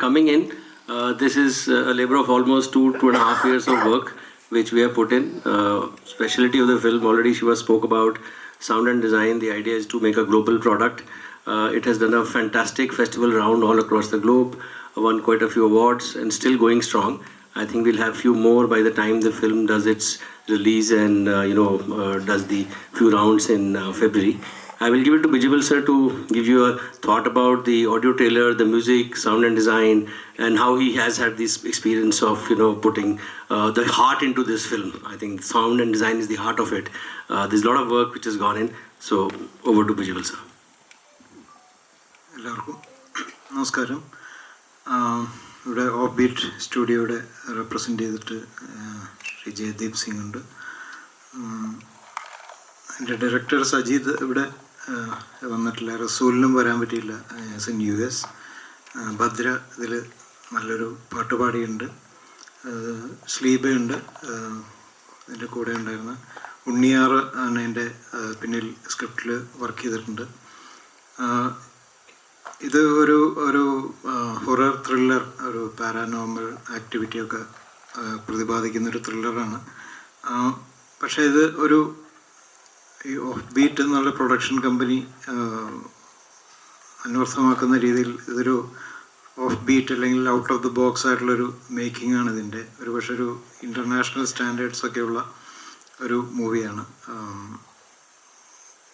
coming in. This is a labor of almost 2.5 years of work which we have put in. Specialty of the film, already Shiva spoke about sound and design. The idea is to make a global product. It has done a fantastic festival round all across the globe, won quite a few awards and still going strong. I think we'll have few more by the time the film does its release and does the few rounds in February. I will give it to Bijibal sir to give you a thought about the audio trailer, the music, sound and design, and how he has had this experience of putting the heart into this film. I think sound and design is the heart of it. There's a lot of work which has gone in. So over to Bijibal sir. എല്ലാവർക്കും നമസ്കാരം. ഇവിടെ of beat സ്റ്റുഡിയോയുടെ represent ചെയ്തിട്ട് ശ്രീ ജയദീപ് സിംഗ് ഉണ്ട്. എൻ്റെ director Sajid ഇവിടെ വന്നിട്ടില്ല. റസൂലിനും വരാൻ പറ്റിയില്ല, ഇൻ US. ഭദ്ര ഇതിൽ നല്ലൊരു പാട്ട് പാടിയുണ്ട്. സ്ലീബയുണ്ട് ഇതിൻ്റെ കൂടെ ഉണ്ടായിരുന്ന. ഉണ്ണിയാറ് ആണ് എൻ്റെ പിന്നിൽ സ്ക്രിപ്റ്റിൽ വർക്ക് ചെയ്തിട്ടുണ്ട്. ഇത് ഒരു ഹൊറർ ത്രില്ലർ, ഒരു പാരാനോർമൽ ആക്ടിവിറ്റിയൊക്കെ പ്രതിപാദിക്കുന്നൊരു ത്രില്ലറാണ്. പക്ഷേ ഇത് ഈ ഓഫ് ബീറ്റ് എന്നുള്ള പ്രൊഡക്ഷൻ കമ്പനി അന്വർത്ഥമാക്കുന്ന രീതിയിൽ ഇതൊരു ഓഫ് ബീറ്റ് അല്ലെങ്കിൽ ഔട്ട് ഓഫ് ദ ബോക്സ് ആയിട്ടുള്ളൊരു മേക്കിംഗ് ആണ് ഇതിൻ്റെ. പക്ഷേ ഒരു ഇൻ്റർനാഷണൽ സ്റ്റാൻഡേർഡ്സ് ഒക്കെയുള്ള ഒരു മൂവിയാണ്.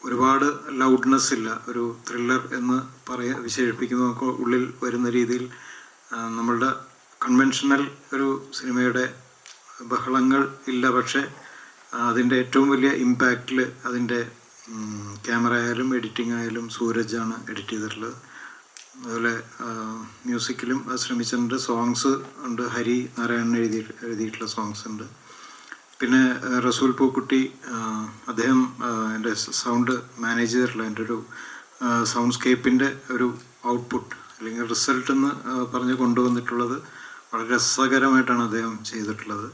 ഒരുപാട് ലൗഡ്നെസ് ഇല്ല. ഒരു ത്രില്ലർ എന്ന് വിശേഷിപ്പിക്കുന്നതൊക്കെ ഉള്ളിൽ വരുന്ന രീതിയിൽ നമ്മളുടെ കൺവെൻഷണൽ ഒരു സിനിമയുടെ ബഹളങ്ങൾ ഇല്ല. പക്ഷേ അതിൻ്റെ ഏറ്റവും വലിയ ഇമ്പാക്റ്റിൽ അതിൻ്റെ ക്യാമറ ആയാലും എഡിറ്റിംഗ് ആയാലും സൂരജാണ് എഡിറ്റ് ചെയ്തിട്ടുള്ളത്. അതുപോലെ മ്യൂസിക്കിലും അത് ശ്രമിച്ചിട്ടുണ്ട്. സോങ്സ് ഉണ്ട്, ഹരി നാരായണൻ എഴുതിയിട്ടുള്ള സോങ്സ് ഉണ്ട്. പിന്നെ റസൂൽ പൂക്കുട്ടി അദ്ദേഹം എൻ്റെ സൗണ്ട് മാനേജ് ചെയ്തിട്ടുള്ള എൻ്റെ ഒരു സൗണ്ട്സ്കേപ്പിൻ്റെ ഒരു ഔട്ട്പുട്ട് അല്ലെങ്കിൽ റിസൾട്ട് എന്ന് പറഞ്ഞ് കൊണ്ടുവന്നിട്ടുള്ളത് വളരെ രസകരമായിട്ടാണ് അദ്ദേഹം ചെയ്തിട്ടുള്ളത്.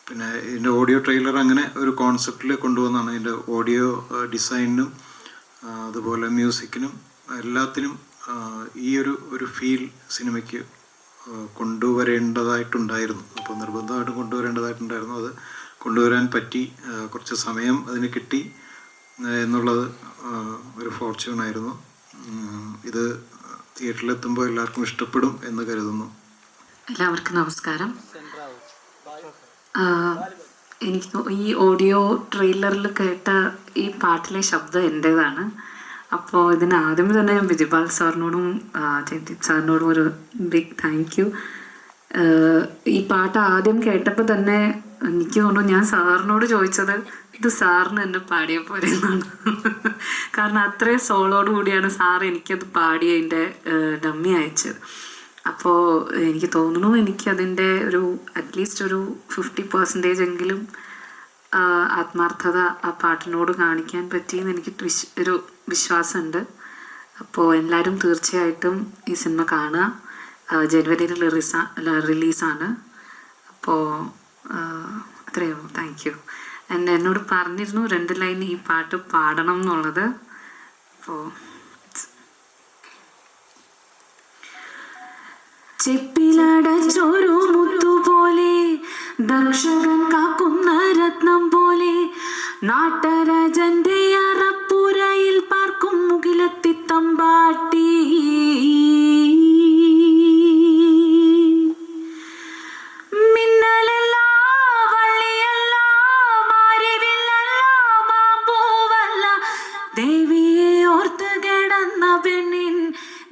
പിന്നെ ഇതിൻ്റെ ഓഡിയോ ട്രെയിലർ അങ്ങനെ ഒരു കോൺസെപ്റ്റിൽ കൊണ്ടുവന്നാണ്. ഇതിൻ്റെ ഓഡിയോ ഡിസൈനിനും അതുപോലെ മ്യൂസിക്കിനും എല്ലാത്തിനും ഈ ഒരു ഫീൽ സിനിമയ്ക്ക് കൊണ്ടുവരേണ്ടതായിട്ടുണ്ടായിരുന്നു. അപ്പോൾ നിർബന്ധമായിട്ടും കൊണ്ടുവരേണ്ടതായിട്ടുണ്ടായിരുന്നു. അത് കൊണ്ടുവരാൻ പറ്റി. കുറച്ച് സമയം അതിന് കിട്ടി എന്നുള്ളത് ഒരു ഫോർച്യൂണായിരുന്നു. ഇത് തിയേറ്ററിലെത്തുമ്പോൾ എല്ലാവർക്കും ഇഷ്ടപ്പെടും എന്ന് കരുതുന്നു. എല്ലാവർക്കും നമസ്കാരം. എനിക്ക് ഈ ഓഡിയോ ട്രെയിലറിൽ കേട്ട ഈ പാട്ടിലെ ശബ്ദം എൻ്റേതാണ്. അപ്പോൾ ഇതിന് ആദ്യമേ തന്നെ ഞാൻ ബിജിപാൽ സാറിനോടും ജയദീപ് സാറിനോടും ഒരു ബിഗ് താങ്ക് യു. ഈ പാട്ട് ആദ്യം കേട്ടപ്പോൾ തന്നെ എനിക്ക് തോന്നുന്നു ഞാൻ സാറിനോട് ചോദിച്ചത് ഇത് സാറിന് എന്നെ പാടിയാൽ പോരെ എന്നാണ്. കാരണം അത്രയും സോളോട് കൂടിയാണ് സാർ എനിക്കത് പാടിയതിൻ്റെ ഡമ്മി അയച്ചത്. അപ്പോൾ എനിക്ക് തോന്നുന്നു എനിക്കതിൻ്റെ അറ്റ്ലീസ്റ്റ് ഒരു 50% എങ്കിലും ആത്മാർത്ഥത ആ പാട്ടിനോട് കാണിക്കാൻ പറ്റിയെന്ന് എനിക്ക് ഒരു വിശ്വാസമുണ്ട്. അപ്പോൾ എല്ലാവരും തീർച്ചയായിട്ടും ഈ സിനിമ കാണുക. ജനുവരിയിൽ റിലീസാണ്. അപ്പോൾ അത്രയേ ഉള്ളൂ. Thank you. എന്നോട് പറഞ്ഞിരുന്നു 2 ലൈൻ ഈ പാട്ട് പാടണം എന്നുള്ളത്. അപ്പോൾ ചെപ്പിലടച്ചൊരു മുത്തുപോലെ ദർശകൻ കാക്കുന്ന രത്നം പോലെ നാട്ടരാജന്റെ അറപ്പുരയിൽ പാർക്കും മുകിലെത്തി തമ്പാട്ടി മിന്നലല്ല വള്ളിയല്ല മാരിവില്ലല്ല മാമ്പൂവല്ല ദേവിയെ ഓർത്ത് കിടന്ന പെണ്ണിൻ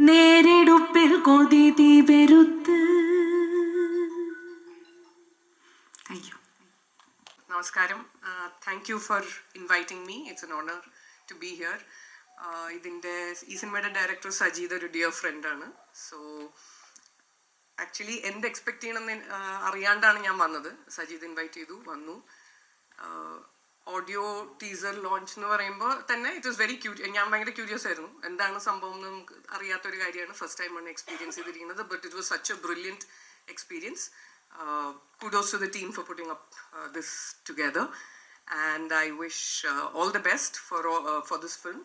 നേരിടുപ്പിൽ കൊതി തീ പെരുത്ത്. Namaskaram. Thank you for inviting me. It's an honor to be here. ഇതിൻ്റെ ഈ സിനിമയുടെ ഡയറക്ടർ സജീദ് ഒരു ഡിയർ ഫ്രണ്ടാണ്. സോ ആക്ച്വലി എന്ത് എക്സ്പെക്ട് ചെയ്യണമെന്ന് അറിയാണ്ടാണ് ഞാൻ വന്നത്. സജീദ് ഇൻവൈറ്റ് ചെയ്തു, വന്നു. ഓഡിയോ ടീസർ ലോഞ്ച് എന്ന് പറയുമ്പോൾ തന്നെ ഇറ്റ് വാസ് വെരി ഞാൻ ഭയങ്കര ക്യൂരിയസ് ആയിരുന്നു. എന്താണ് സംഭവം എന്ന് നമുക്ക് അറിയാത്തൊരു കാര്യമാണ്. ഫസ്റ്റ് ടൈമാണ് എക്സ്പീരിയൻസ് ചെയ്തിരിക്കുന്നത്. But it was such A brilliant experience. Kudos to the team for putting up this together, and I wish all the best for this film.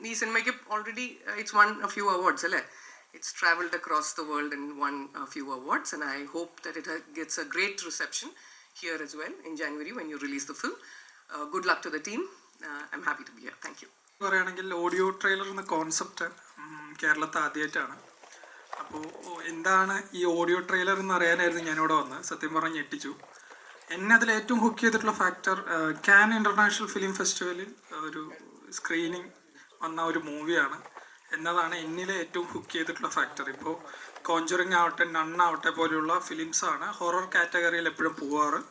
This cinema already it's won a few awards, alle. It's traveled across the world and won a few awards, and I hope that it gets a great reception here as well in January when you release the film. Good luck to the team. I'm happy to be here. Thank you. പറയുകയാണെങ്കിൽ audio trailer എന്ന concept കേരളത്തിൽ ആദ്യമായിട്ടാണ്. അപ്പോൾ എന്താണ് ഈ audio trailer എന്ന് അറിയാനായിരുന്നു ഞാനിവിടെ വന്നത്. സത്യം പറഞ്ഞ് ഞെട്ടിച്ചു. എന്നെ അതിൽ ഏറ്റവും ഹുക്ക് ചെയ്തിട്ടുള്ള ഫാക്ടർ, കാൻ ഇൻ്റർനാഷണൽ ഫിലിം ഫെസ്റ്റിവലിൽ ഒരു സ്ക്രീനിങ് വന്ന ഒരു മൂവിയാണ് എന്നതാണ് എന്നിലെ ഏറ്റവും ഹുക്ക് ചെയ്തിട്ടുള്ള ഫാക്ടർ. ഇപ്പോൾ കോഞ്ചറിങ് ആവട്ടെ, നണ്ണാവട്ടെ പോലെയുള്ള ഫിലിംസാണ് ഹൊറർ കാറ്റഗറിയിൽ എപ്പോഴും പോവാറ്.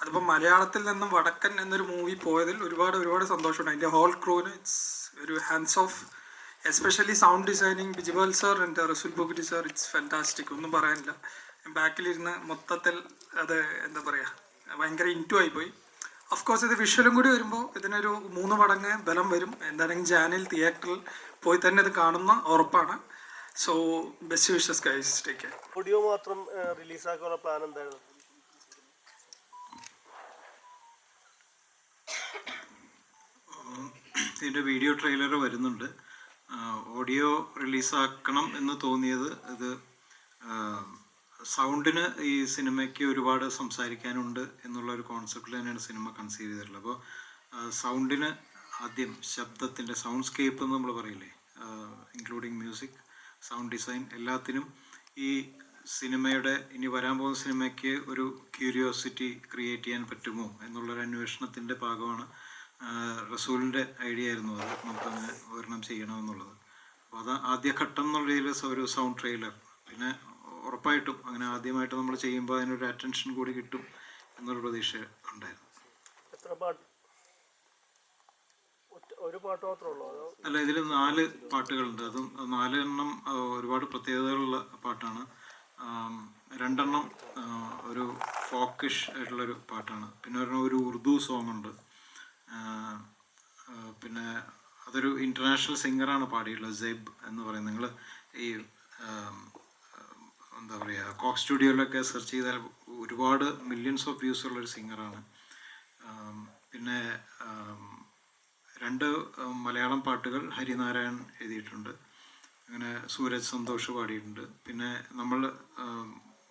അതിപ്പോൾ മലയാളത്തിൽ നിന്നും വടക്കൻ എന്നൊരു മൂവി പോയതിൽ ഒരുപാട് സന്തോഷമുണ്ട്. അതിൻ്റെ ഹോൾ ക്രൂവിന് ഇറ്റ്സ് ഒരു hands of, especially sound designing Bijibal sir and റസൂൽ ബുഗ്രി സാർ. ഇറ്റ്സ് ഫാൻറ്റാസ്റ്റിക്, ഒന്നും പറയാനില്ല. ബാക്കിലിരുന്ന് മൊത്തത്തിൽ അത് എന്താ പറയുക, ഭയങ്കര ഇൻറ്റു ആയിപ്പോയി. ഓഫ് കോഴ്സ് ഇത് വിഷ്വലും കൂടി വരുമ്പോൾ ഇതിനൊരു 3 മടങ്ങ് ബലം വരും. എന്താണെങ്കിൽ ജാനിൽ തിയേറ്ററിൽ പോയി തന്നെ ഇത് കാണുന്ന ഉറപ്പാണ്. So best wishes guys, take care. Audio മാത്രം റിലീസാക്കാനുള്ള പ്ലാൻ എന്തായിരുന്നു? ഇതിൻ്റെ വീഡിയോ ട്രെയിലർ വരുന്നുണ്ട്. ഓഡിയോ റിലീസാക്കണം എന്ന് തോന്നിയത് ഇത് സൗണ്ടിന് ഈ സിനിമയ്ക്ക് ഒരുപാട് സംസാരിക്കാനുണ്ട് എന്നുള്ളൊരു കോൺസെപ്റ്റിൽ തന്നെയാണ് സിനിമ കൺസീവ് ചെയ്തിട്ടുള്ളത്. അപ്പോൾ സൗണ്ടിന് ആദ്യം ശബ്ദത്തിൻ്റെ സൗണ്ട് സ്കേപ്പ് എന്ന് നമ്മൾ പറയില്ലേ, ഇൻക്ലൂഡിങ് മ്യൂസിക്, സൗണ്ട് ഡിസൈൻ, എല്ലാത്തിനും ഈ സിനിമയുടെ ഇനി വരാൻ പോകുന്ന സിനിമയ്ക്ക് ഒരു ക്യൂരിയോസിറ്റി ക്രിയേറ്റ് ചെയ്യാൻ പറ്റുമോ എന്നുള്ളൊരു അന്വേഷണത്തിൻ്റെ ഭാഗമാണ്. റസൂലിൻ്റെ ഐഡിയ ആയിരുന്നു അത്, നമുക്കങ്ങനെ ഒരെണ്ണം ചെയ്യണമെന്നുള്ളത്. അപ്പോൾ അത് ആദ്യഘട്ടം എന്നുള്ള രീതിയിൽ ഒരു സൗണ്ട് ട്രെയിലർ. പിന്നെ ഉറപ്പായിട്ടും അങ്ങനെ ആദ്യമായിട്ട് നമ്മൾ ചെയ്യുമ്പോൾ അതിനൊരു അറ്റൻഷൻ കൂടി കിട്ടും എന്നൊരു പ്രതീക്ഷ ഉണ്ടായിരുന്നു. എത്ര പാട്ട്? ഒരു പാട്ട് മാത്രമേ ഉള്ളൂ അതോ? അല്ല, ഇതിൽ 4 പാട്ടുകളുണ്ട്. അതും 4 എണ്ണം ഒരുപാട് പ്രത്യേകതകളുള്ള പാട്ടാണ്. 2 എണ്ണം ഒരു ഫോക്കിഷ് ആയിട്ടുള്ളൊരു പാട്ടാണ്. പിന്നെ ഒരു ഉറുദു സോങ് ഉണ്ട്. പിന്നെ അതൊരു ഇൻ്റർനാഷണൽ സിംഗറാണ് പാടിയിട്ടുള്ളത്, സെബ് എന്ന് പറയുന്നത്. നിങ്ങൾ ഈ എന്താ പറയുക, കോക്ക് സ്റ്റുഡിയോയിലൊക്കെ സെർച്ച് ചെയ്താൽ ഒരുപാട് മില്യൺസ് ഓഫ് വ്യൂസ് ഉള്ളൊരു സിംഗറാണ്. പിന്നെ 2 മലയാളം പാട്ടുകൾ ഹരിനാരായൺ എഴുതിയിട്ടുണ്ട്. അങ്ങനെ സൂരജ് സന്തോഷ് പാടിയിട്ടുണ്ട്. പിന്നെ നമ്മൾ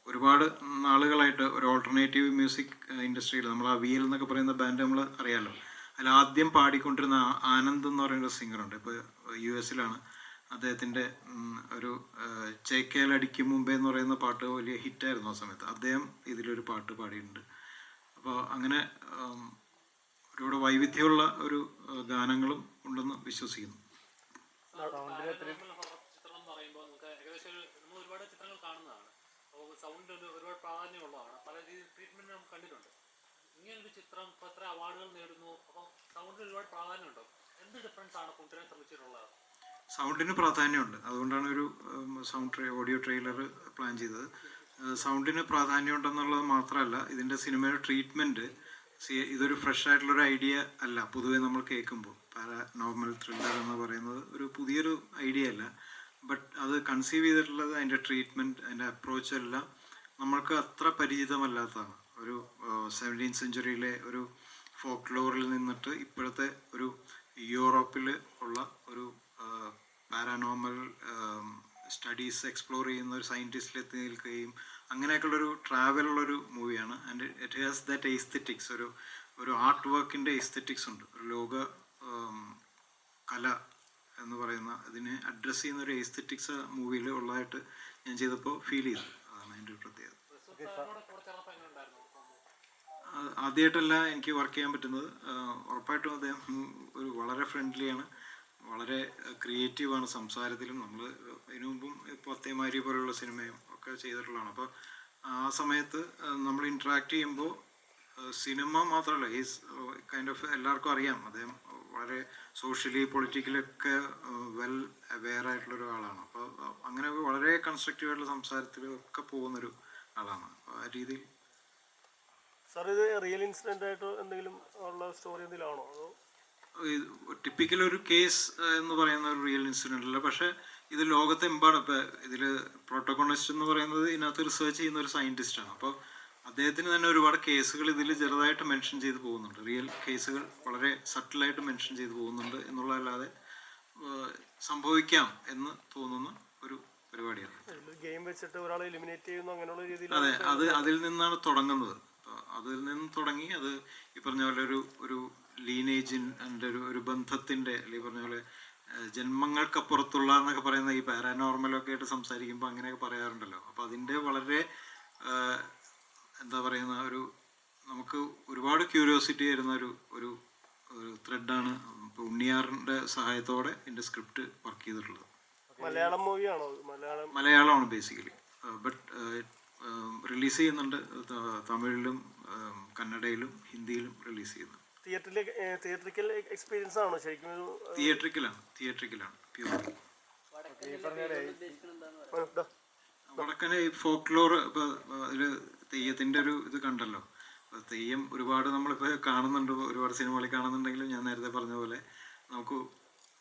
ഒരുപാട് നാളുകളായിട്ട് ഒരു ഓൾട്ടർനേറ്റീവ് മ്യൂസിക് ഇൻഡസ്ട്രിയിൽ നമ്മൾ ആ VL എന്നൊക്കെ പറയുന്ന ബാൻഡ് നമ്മൾ അറിയാമല്ലോ, അതിൽ ആദ്യം പാടിക്കൊണ്ടിരുന്ന ആനന്ദ് എന്ന് പറയുന്ന സിംഗറുണ്ട്. ഇപ്പോൾ US-ലാണ്. അദ്ദേഹത്തിൻ്റെ ഒരു ചേക്കേലടിക്കും മുമ്പേ എന്ന് പറയുന്ന പാട്ട് വലിയ ഹിറ്റായിരുന്നു ആ സമയത്ത്. അദ്ദേഹം ഇതിലൊരു പാട്ട് പാടിയിട്ടുണ്ട്. അപ്പോൾ അങ്ങനെ ഒരുപാട് വൈവിധ്യമുള്ള ഒരു ഗാനങ്ങളും ഉണ്ടെന്ന് വിശ്വസിക്കുന്നു. ഒരുപാട് ചിത്രങ്ങൾ കാണുന്നതാണ്, സൗണ്ടിന് ഒരുപാട് പ്രാധാന്യമുള്ളതാണ്, പല രീതിയിൽ ട്രീറ്റ്മെന്റ് നമുക്ക് കണ്ടിട്ടുണ്ട്. ഇങ്ങനൊരു ചിത്രം ഇപ്പോൾ എത്ര അവാർഡുകൾ നേടുന്നു, അപ്പോൾ സൗണ്ടിന് ഒരുപാട് പ്രാധാന്യമുണ്ടോ? എന്ത് ഡിഫറൻസ് ആണ് കൊണ്ടുവരാൻ ശ്രമിച്ചിട്ടുള്ളത്? സൗണ്ടിന് പ്രാധാന്യമുണ്ട്. അതുകൊണ്ടാണ് ഒരു ഓഡിയോ ട്രെയിലർ പ്ലാൻ ചെയ്തത്. സൗണ്ടിന് പ്രാധാന്യമുണ്ടെന്നുള്ളത് മാത്രമല്ല, ഇതിൻ്റെ സിനിമയുടെ ട്രീറ്റ്മെൻറ്റ്, ഇതൊരു ഫ്രഷ് ആയിട്ടുള്ളൊരു ഐഡിയ അല്ല. പൊതുവേ നമ്മൾ കേൾക്കുമ്പോൾ പാരാനോർമൽ ത്രില്ലർ എന്ന് പറയുന്നത് ഒരു പുതിയൊരു ഐഡിയ അല്ല. ബട്ട് അത് കൺസീവ് ചെയ്തിട്ടുള്ളത്, അതിൻ്റെ ട്രീറ്റ്മെൻറ്റ്, അതിൻ്റെ അപ്രോച്ച് എല്ലാം നമ്മൾക്ക് അത്ര പരിചിതമല്ലാത്തതാണ്. ഒരു 17th സെഞ്ച്വറിയിലെ ഒരു ഫോക്ക് ലോറിൽ നിന്നിട്ട് ഇപ്പോഴത്തെ ഒരു യൂറോപ്പിൽ ഉള്ള ഒരു പാരാനോർമൽ സ്റ്റഡീസ് എക്സ്പ്ലോർ ചെയ്യുന്ന ഒരു സയൻറ്റിസ്റ്റിലെത്തി നിൽക്കുകയും അങ്ങനെയൊക്കെയുള്ളൊരു ട്രാവലുള്ളൊരു മൂവിയാണ്. And it has that aesthetics, ഒരു ആർട്ട് വർക്കിൻ്റെ എസ്തെറ്റിക്സ് ഉണ്ട്. ഒരു ലോക കല എന്ന് പറയുന്ന ഇതിനെ അഡ്രസ്സ് ചെയ്യുന്ന ഒരു എസ്തെറ്റിക്സ് മൂവിയിൽ ഉള്ളതായിട്ട് ഞാൻ ചെയ്തപ്പോൾ ഫീൽ ചെയ്തു. അതാണ് അതിൻ്റെ ഒരു പ്രത്യേകത. ആദ്യമായിട്ടല്ല എനിക്ക് വർക്ക് ചെയ്യാൻ പറ്റുന്നത്. ഉറപ്പായിട്ടും അദ്ദേഹം ഒരു വളരെ ഫ്രണ്ട്ലിയാണ്, വളരെ ക്രിയേറ്റീവാണ് സംസാരത്തിലും. നമ്മൾ ഇതിനു മുമ്പും പത്തേമാരി പോലെയുള്ള സിനിമയും ഒക്കെ ചെയ്തിട്ടുള്ളതാണ്. അപ്പോൾ ആ സമയത്ത് നമ്മൾ ഇൻട്രാക്ട് ചെയ്യുമ്പോൾ സിനിമ മാത്രമല്ല, ഈസ് കൈൻഡ് ഓഫ് എല്ലാവർക്കും അറിയാം അദ്ദേഹം വളരെ സോഷ്യലി പൊളിറ്റിക്കലൊക്കെ വെൽ അവെയർ ആയിട്ടുള്ളൊരു ആളാണ്. അപ്പോൾ അങ്ങനെ വളരെ കൺസ്ട്രക്റ്റീവായിട്ടുള്ള സംസാരത്തിലൊക്കെ പോകുന്നൊരു ആളാണ്. അപ്പോൾ ആ രീതിയിൽ. സാർ, ഇത് റിയൽ ഇൻസിഡൻ്റ് ആയിട്ട് എന്തെങ്കിലും ഉള്ള സ്റ്റോറി എന്തെങ്കിലും ആണോ അതോ? ടിപ്പിക്കൽ ഒരു കേസ് എന്ന് പറയുന്ന ഒരു റിയൽ ഇൻസിഡൻ്റ് അല്ല. പക്ഷേ ഇത് ലോകത്തെമ്പാടും ഇപ്പോൾ ഇതിൽ പ്രോട്ടോകോണിസ്റ്റ് എന്ന് പറയുന്നത് ഇതിനകത്ത് റിസർച്ച് ചെയ്യുന്ന ഒരു സയൻറ്റിസ്റ്റാണ്. അപ്പോൾ അദ്ദേഹത്തിന് തന്നെ ഒരുപാട് കേസുകൾ ഇതിൽ ചെറുതായിട്ട് മെൻഷൻ ചെയ്ത് പോകുന്നുണ്ട്. റിയൽ കേസുകൾ വളരെ സട്ടിലായിട്ട് മെൻഷൻ ചെയ്ത് പോകുന്നുണ്ട് എന്നുള്ളതല്ലാതെ സംഭവിക്കാം എന്ന് തോന്നുന്ന ഒരു പരിപാടിയാണ്. ഗെയിം വെച്ചിട്ട് ഒരാളെ എലിമിനേറ്റ് ചെയ്യുന്നു അങ്ങനെയുള്ള രീതിയിൽ. അതെ, അതിൽ നിന്നാണ് തുടങ്ങുന്നത്. അതിൽ നിന്ന് തുടങ്ങി അത് ഈ പറഞ്ഞ പോലെ ഒരു ലീനേജിൻ്റെ ഒരു ബന്ധത്തിൻ്റെ, അല്ലെങ്കിൽ പറഞ്ഞ പോലെ ജന്മങ്ങൾക്കപ്പുറത്തുള്ള എന്നൊക്കെ പറയുന്ന ഈ പാരാനോർമലൊക്കെ ആയിട്ട് സംസാരിക്കുമ്പോൾ അങ്ങനെയൊക്കെ പറയാറുണ്ടല്ലോ. അപ്പോൾ അതിൻ്റെ വളരെ എന്താ പറയുന്ന നമുക്ക് ഒരുപാട് ക്യൂരിയോസിറ്റി വരുന്ന ഒരു ത്രെഡാണ് ഇപ്പോൾ ഉണ്ണിയാറിൻ്റെ സഹായത്തോടെ എൻ്റെ സ്ക്രിപ്റ്റ് വർക്ക് ചെയ്തിട്ടുള്ളത്. മലയാളം മൂവിയാണോ? മലയാളമാണ് ബേസിക്കലി, ബട്ട് റിലീസ് ചെയ്യുന്നുണ്ട്. തമിഴിലും കന്നഡയിലും ഹിന്ദിയിലും റിലീസ് ചെയ്യുന്നുണ്ട്. തിയേറ്ററിക്കൽ എക്സ്പീരിയൻസ് ആണോ ശരിക്കും? തിയേറ്ററിക്കലാണ് പ്യൂർലി. വടക്കനെ ഈ ഫോക്ലോർ, ഇപ്പോൾ ഒരു തെയ്യത്തിൻ്റെ ഇത് കണ്ടല്ലോ. തെയ്യം ഒരുപാട് നമ്മളിപ്പോൾ കാണുന്നുണ്ട്, ഒരുപാട് സിനിമകളിൽ കാണുന്നുണ്ടെങ്കിലും ഞാൻ നേരത്തെ പറഞ്ഞ പോലെ നമുക്ക്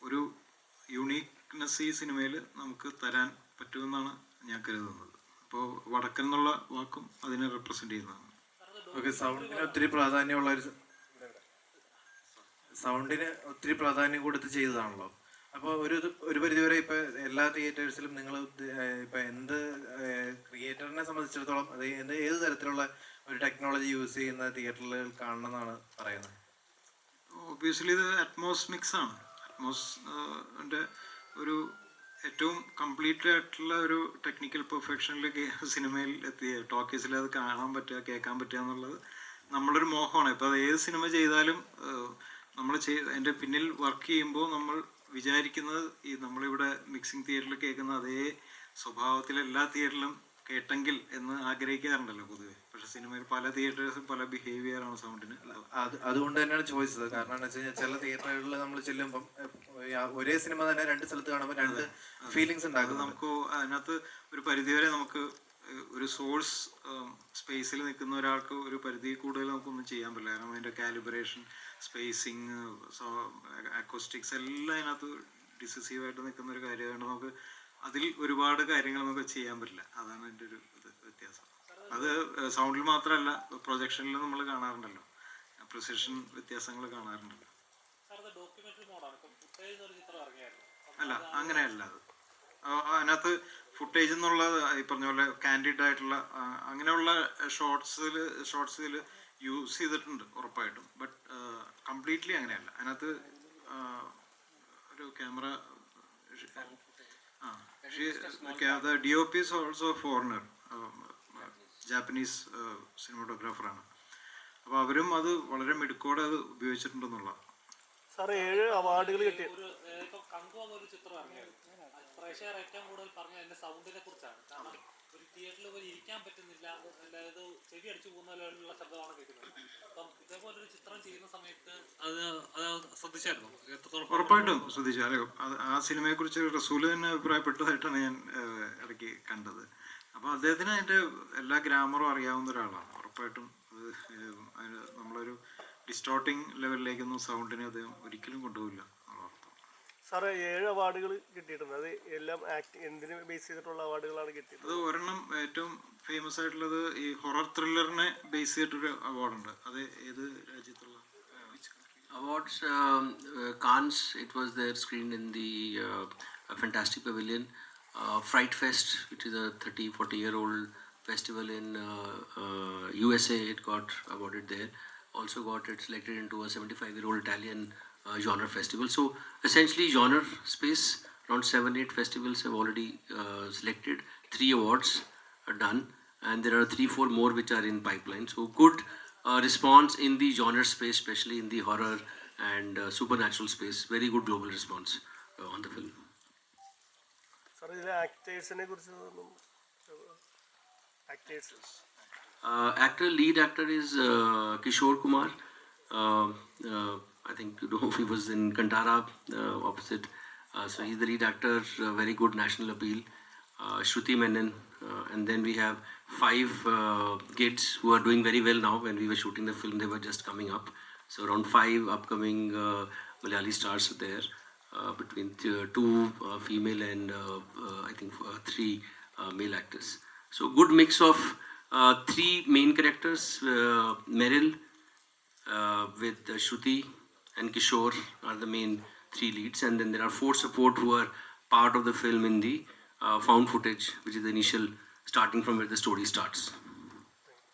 ഒരു യൂണീക്നെസ് ഈ സിനിമയിൽ നമുക്ക് തരാൻ പറ്റുമെന്നാണ് ഞാൻ കരുതുന്നത്. അപ്പോൾ വടക്കൻ എന്നുള്ള വാക്കും അതിനെ റെപ്രസെൻ്റ് ചെയ്യുന്നതാണ്. ഓക്കെ, സൗണ്ടിന് ഒത്തിരി പ്രാധാന്യം കൊടുത്ത് ചെയ്തതാണല്ലോ. അപ്പോൾ ഒരു പരിധിവരെ ഇപ്പോൾ എല്ലാ തിയേറ്റേഴ്സിലും നിങ്ങൾ ഇപ്പോൾ എന്ത് ക്രിയേറ്ററിനെ സംബന്ധിച്ചിടത്തോളം അത് ഏത് തരത്തിലുള്ള ഒരു ടെക്നോളജി യൂസ് ചെയ്യുന്ന തിയേറ്ററുകൾ കാണണമെന്നാണ് പറയുന്നത്? ഒബ്വിയസ്ലി ഇത് അറ്റ്മോസ് മിക്സ് ആണ്. അറ്റ്മോസിൻ്റെ ഒരു ഏറ്റവും കംപ്ലീറ്റ് ആയിട്ടുള്ള ഒരു ടെക്നിക്കൽ പെർഫെക്ഷനിലേക്ക് സിനിമയിൽ എത്തി ടോക്കീസിൽ അത് കാണാൻ പറ്റുക, കേൾക്കാൻ പറ്റുക എന്നുള്ളത് നമ്മളൊരു മോഹമാണ്. ഇപ്പോൾ അത് ഏത് സിനിമ ചെയ്താലും നമ്മൾ അതിൻ്റെ പിന്നിൽ വർക്ക് ചെയ്യുമ്പോൾ നമ്മൾ വിചാരിക്കുന്നത് ഈ നമ്മളിവിടെ മിക്സിംഗ് തിയേറ്ററിൽ കേൾക്കുന്ന അതേ സ്വഭാവത്തിൽ എല്ലാ തിയേറ്ററിലും കേട്ടെങ്കിൽ എന്ന് ആഗ്രഹിക്കാറുണ്ടല്ലോ പൊതുവെ. പക്ഷെ സിനിമയിൽ പല തിയേറ്റേഴ്സും പല ബിഹേവിയറാണ് സൗണ്ടിന്. അതുകൊണ്ട് തന്നെയാണ് ചോദിച്ചത്. കാരണം എന്താ വെച്ച് കഴിഞ്ഞാൽ ചില തിയേറ്ററുകളിൽ നമ്മൾ ചെല്ലുമ്പം ഒരേ സിനിമ തന്നെ രണ്ട് സ്ഥലത്ത് കാണുമ്പോൾ രണ്ട് ഫീലിങ്സ് ഉണ്ടാകും. നമുക്ക് അതിനകത്ത് ഒരു പരിധിവരെ നമുക്ക് ഒരു സോഴ്സ് സ്പേസിൽ നിൽക്കുന്ന ഒരാൾക്ക് ഒരു പരിധി കൂടുതൽ നമുക്കൊന്നും ചെയ്യാൻ പറ്റില്ല. കാരണം അതിൻ്റെ കാലിബ്രേഷൻ, സ്പേസിങ്, അക്കോസ്റ്റിക്സ് എല്ലാം അതിനകത്ത് ഡിസിസീവായിട്ട് നിൽക്കുന്ന ഒരു കാര്യമായതുകൊണ്ട് നമുക്ക് അതിൽ ഒരുപാട് കാര്യങ്ങൾ നമുക്ക് ചെയ്യാൻ പറ്റില്ല. അതാണ് എൻ്റെ ഒരു വ്യത്യാസം. അത് സൗണ്ടിൽ മാത്രമല്ല, പ്രൊജക്ഷനിൽ നമ്മൾ കാണാറുണ്ടല്ലോ, പ്രിസിഷൻ വ്യത്യാസങ്ങൾ കാണാറുണ്ടല്ലോ. അല്ല, അങ്ങനെയല്ല. അത് അതിനകത്ത് ഫുട്ടേജ് എന്നുള്ളത് ഈ പറഞ്ഞ പോലെ കാൻഡിഡ് ആയിട്ടുള്ള അങ്ങനെയുള്ള ഷോർട്സിൽ യൂസ് ചെയ്തിട്ടുണ്ട് ഉറപ്പായിട്ടും. ബട്ട് കംപ്ലീറ്റ്ലി അങ്ങനെയല്ല. അതിനകത്ത് ഒരു camera the DOP is also a foreigner, Japanese സിനിമാറ്റോഗ്രാഫറാണ്. അപ്പോൾ അവരും അത് വളരെ മിടുക്കോടെ അത് ഉപയോഗിച്ചിട്ടുണ്ടെന്നുള്ള. സാറ് 7 അവാർഡുകൾ കിട്ടി. ഒരു ചിത്രം ഇറങ്ങിയായിരുന്നു. പ്രേക്ഷകർ ഏറ്റവും കൂടുതൽ പറഞ്ഞ എൻ്റെ സൗണ്ടിനെ കുറിച്ചാണ്. കാരണം ഒരു തിയേറ്ററിൽ പോയി ഇരിക്കാൻ പറ്റുന്നില്ല, അതായത് ചെവി അടിച്ചു പോകുന്നതിലുള്ള ശബ്ദമാണ് കേൾക്കുന്നത്. അപ്പം ഇതേപോലൊരു ചിത്രം ചെയ്യുന്ന സമയത്ത് അത് ശ്രദ്ധിച്ചായിരുന്നു? ഉറപ്പായിട്ടും ശ്രദ്ധിച്ചു. അല്ലെ, ആ സിനിമയെക്കുറിച്ച് റസൂല് തന്നെ അഭിപ്രായപ്പെട്ടതായിട്ടാണ് ഞാൻ ഇടയ്ക്ക് കണ്ടത്. അപ്പോൾ അദ്ദേഹത്തിന് അതിൻ്റെ എല്ലാ ഗ്രാമറും അറിയാവുന്ന ഒരാളാണ്. ഉറപ്പായിട്ടും അത് നമ്മളൊരു ഡിസ്റ്റോർട്ടിങ് ലെവലിലേക്കൊന്നും സൗണ്ടിനെ അദ്ദേഹം ഒരിക്കലും കൊണ്ടുപോകില്ല. സാറേ 7 അവാർഡുകൾ കിട്ടിയിട്ടുണ്ട്. അത് എല്ലാം എന്തിന് ബേസ് ചെയ്തിട്ടുള്ള അവാർഡുകളാണ് കിട്ടിയത്? അത് ഒരെണ്ണം ഏറ്റവും ഫേമസ് ആയിട്ടുള്ളത് ഈ ഹൊറർ ത്രില്ലറിനെ ബേസ് ചെയ്തിട്ടൊരു അവാർഡുണ്ട്. അത് ഏത് രാജ്യത്തുള്ള awards? Cannes, it was there screened in the Fantastic Pavilion. Fright Fest, which is a 30-40-year-old festival in USA, it got awarded there. Also got it selected into a 75-year-old Italian genre festival. So essentially genre space, around 7-8 festivals have already selected. 3 awards are done, and there are 3-4 more which are in pipeline. So good response in the genre space, especially in the horror and supernatural space. Very good global response on the film. Sir ഇതിലെ ആക്ടേഴ്സിനെ കുറിച്ച് Lead actor is Kishore Kumar. I think you know he was in Kantara opposite. So he's the lead actor, very good national appeal. Shruti Menon. And then we have 5 kids who are doing very well now. When we were shooting the film, they were just coming up. So around 5 upcoming Malayali stars are there. Between 2 female and I think 3 male actors. So good mix of 3 main characters, Meryl with Shruti and Kishore are the main 3 leads, and then there are 4 support who are part of the film in the found footage, which is the initial starting from where the story starts.